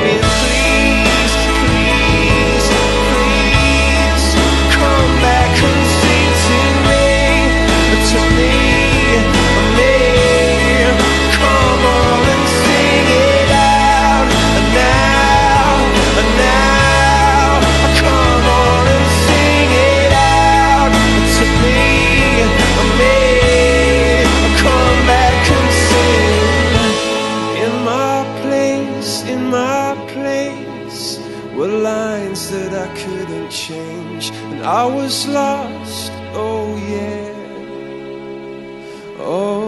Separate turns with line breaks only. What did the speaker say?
saying, please, please, please, come back and sing to me, to me, me. Come on and sing it out now, now. Come on and sing it out to me, me. Come back and sing. In my place were lines that I couldn't change, and I was lost, oh yeah, oh